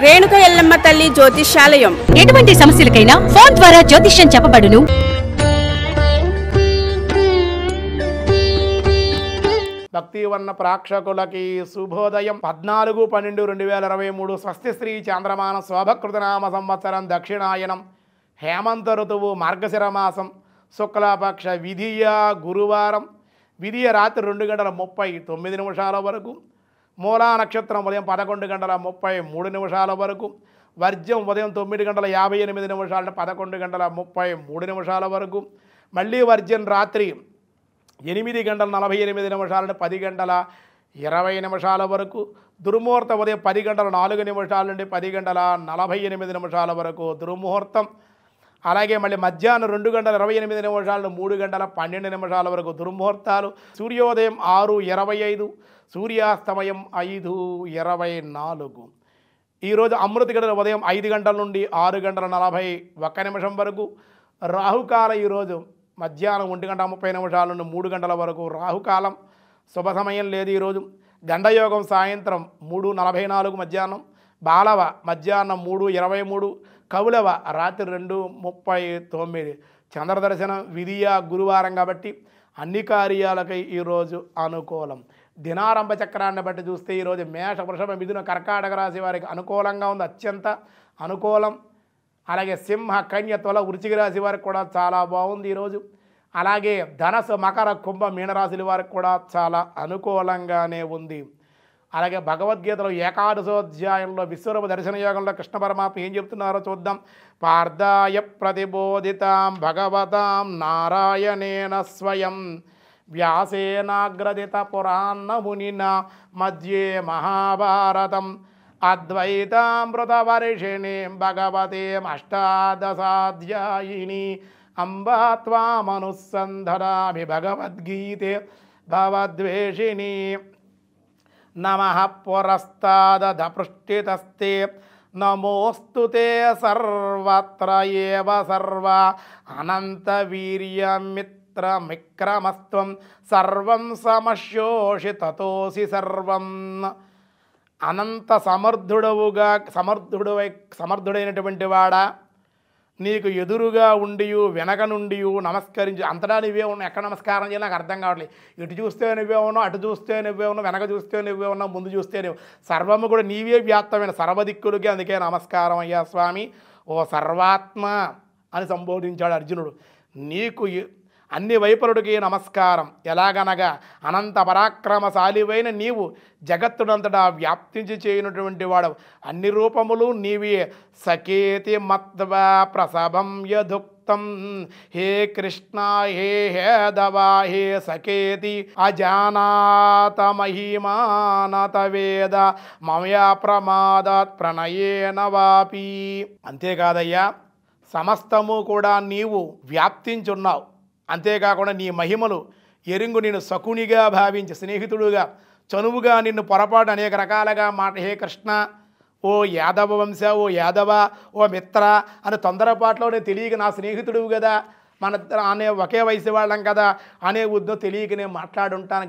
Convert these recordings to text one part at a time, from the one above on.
రేణుక ఎల్లమ్మ తల్లి జ్యోతిష్యాలయం. ఎటువంటి సమస్యలకైనా ఫోన్ ద్వారా జ్యోతిష్యం చెప్పబడును. భక్తివర్ణ ప్రేక్షకులకి శుభోదయం. 14/12/2023 స్వస్తి శ్రీ చాంద్రమాన శోభకృతనామ సంవత్సరం దక్షిణాయనం హేమంత ఋతువు మార్గశిర మాసం శుక్లపక్ష విధియ గురువారం. విధియ రాత్రి 2:39 వరకు, మూలా నక్షత్రం ఉదయం 11:33 వరకు, వర్జ్యం ఉదయం 9:58 నుండి 11:33 వరకు, మళ్ళీ వర్జ్యం రాత్రి 8:48 నుండి 10:20 వరకు, దుర్ముహూర్తం ఉదయం 10:04 నుండి 10:48 వరకు దుర్ముహూర్తం. అలాగే మళ్ళీ మధ్యాహ్నం 2:28 నుండి 3:12 వరకు దుర్ముహూర్తాలు. సూర్యోదయం 6:25, సూర్యాస్తమయం 5:24. ఈరోజు అమృత గడియలు ఉదయం 5 గంటల నుండి 6:41 వరకు. రాహుకాలం ఈరోజు మధ్యాహ్నం 1:30 నుండి 3 గంటల వరకు రాహుకాలం. శుభ సమయం లేదు ఈరోజు. గండయోగం సాయంత్రం 3:44 మధ్యాహ్నం, బాలవ మధ్యాహ్నం 3:23, కౌలవ రాత్రి 2:39. చంద్రదర్శనం విధియ గురువారం కాబట్టి అన్ని కార్యాలకై ఈరోజు అనుకూలం. దినారంభ చక్రాన్ని బట్టి చూస్తే ఈరోజు మేష, వృషభ, మిథున, కర్కాటక రాశి వారికి అనుకూలంగా ఉంది, అత్యంత అనుకూలం. అలాగే సింహ, కన్య, తుల, వృశ్చిక రాశి వారికి కూడా చాలా బాగుంది ఈరోజు. అలాగే ధనస్సు, మకర, కుంభ, మీనరాశుల వారికి కూడా చాలా అనుకూలంగానే ఉంది. అలాగే భగవద్గీతలో ఏకాదశోధ్యాయంలో విశ్వరూప దర్శన యోగంలో కృష్ణ పరమాత్మ ఏం చెప్తున్నారో చూద్దాం. పార్థాయ ప్రతిబోధితాం భగవతాం నారాయణేన స్వయం వ్యాసేనాగ్రదిత పురాణ మునినా మధ్యే మహాభారతం అద్వైతామృతవర్షిణీం భగవతీం అష్టాదశాధ్యాయిని అంబా త్వామనుసంధరామి భగవద్గీతే భవద్వేషిణి. నమః పురస్తాదధ పృష్ఠితస్తే నమోస్తుతే సర్వత్ర ఏవ సర్వ అనంత వీర్యమిత్రమిక్రమస్త్వం సర్వం సమశోషి తతోసి సర్వం. అనంత సమర్థుడైనటువంటి వాడా, నీకు ఎదురుగా ఉండి వెనక నుండి నమస్కరించి అంతటా నువ్వే ఉన్నావు. ఎక్కడ నమస్కారం చేయాలి నాకు అర్థం కావట్లేదు. ఇటు చూస్తే నువ్వే ఉన్నావు, అటు చూస్తే నువ్వే ఉన్నావు, వెనక చూస్తే నువ్వే ఉన్నావు, ముందు చూస్తే నువ్వు. సర్వము కూడా నీవే వ్యాప్తమైన సర్వదిక్కులకి, అందుకే నమస్కారం అయ్యా స్వామి ఓ సర్వాత్మ అని సంబోధించాడు అర్జునుడు. నీకు అన్ని వైపులకి నమస్కారం. ఎలాగనగా అనంత పరాక్రమశాలివైన నీవు జగత్తునంతటా వ్యాప్తించి చేయనటువంటి వాడు. అన్ని రూపములు నీవే. సకేతి మత్వా ప్రసభం యదుక్తం హే కృష్ణ హే హేదవా హే సకేతి అజానాత మహిమానత వేద మమయా ప్రమాదాత్ ప్రణయేన వాపి. అంతేకాదయ్యా, సమస్తము కూడా నీవు వ్యాప్తించున్నావు. అంతేకాకుండా నీ మహిమలు ఎరుంగు నిన్ను సకునిగా భావించి స్నేహితుడుగా చనువుగా నిన్ను పొరపాటు అనేక రకాలుగా మాట హే కృష్ణ ఓ యాదవ వంశ ఓ యాదవ ఓ మిత్ర అని తొందరపాటులోనే తెలియక నా స్నేహితుడువు కదా, మన అనే ఒకే వయసు వాళ్ళం కదా అనే ఉద్దో తెలియక నేను మాట్లాడుంటాను.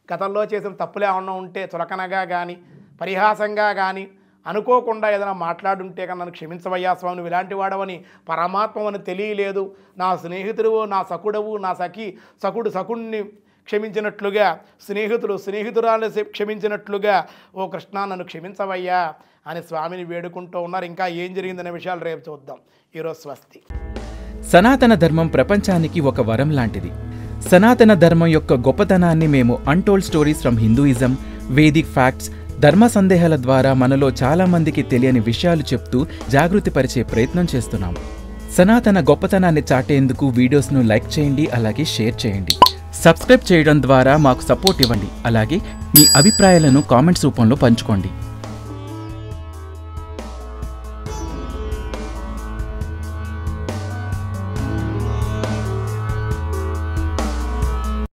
గతంలో చేసిన తప్పులే ఏమన్నా ఉంటే చులకనగా కానీ పరిహాసంగా కానీ అనుకోకుండా ఏదైనా మాట్లాడుంటే కన్నా నన్ను క్షమించవయ్యా స్వామి, నువ్వు ఇలాంటి వాడవని పరమాత్మని తెలియలేదు. నా స్నేహితుడువు, నా సకుడవు, నా సకుడిని క్షమించినట్లుగా, స్నేహితురాలను క్షమించినట్లుగా ఓ కృష్ణ నన్ను క్షమించవయ్యా అని స్వామిని వేడుకుంటూ ఉన్నారు. ఇంకా ఏం జరిగిందనే విషయాలు రేపు చూద్దాం. ఈరోజు స్వస్తి. సనాతన ధర్మం ప్రపంచానికి ఒక వరం లాంటిది. సనాతన ధర్మం యొక్క గొప్పతనాన్ని మేము untold stories from Hinduism, Vedic facts, ధర్మ సందేహాల ద్వారా మనలో చాలా మందికి తెలియని విషయాలు చెప్తూ జాగృతి పరిచే ప్రయత్నం చేస్తున్నాం. సనాతన గొప్పతనాన్ని చాటేందుకు వీడియోస్ను లైక్ చేయండి, అలాగే షేర్ చేయండి. సబ్స్క్రైబ్ చేయడం ద్వారా మాకు సపోర్ట్ ఇవ్వండి. అలాగే మీ అభిప్రాయాలను కామెంట్స్ రూపంలో పంచుకోండి.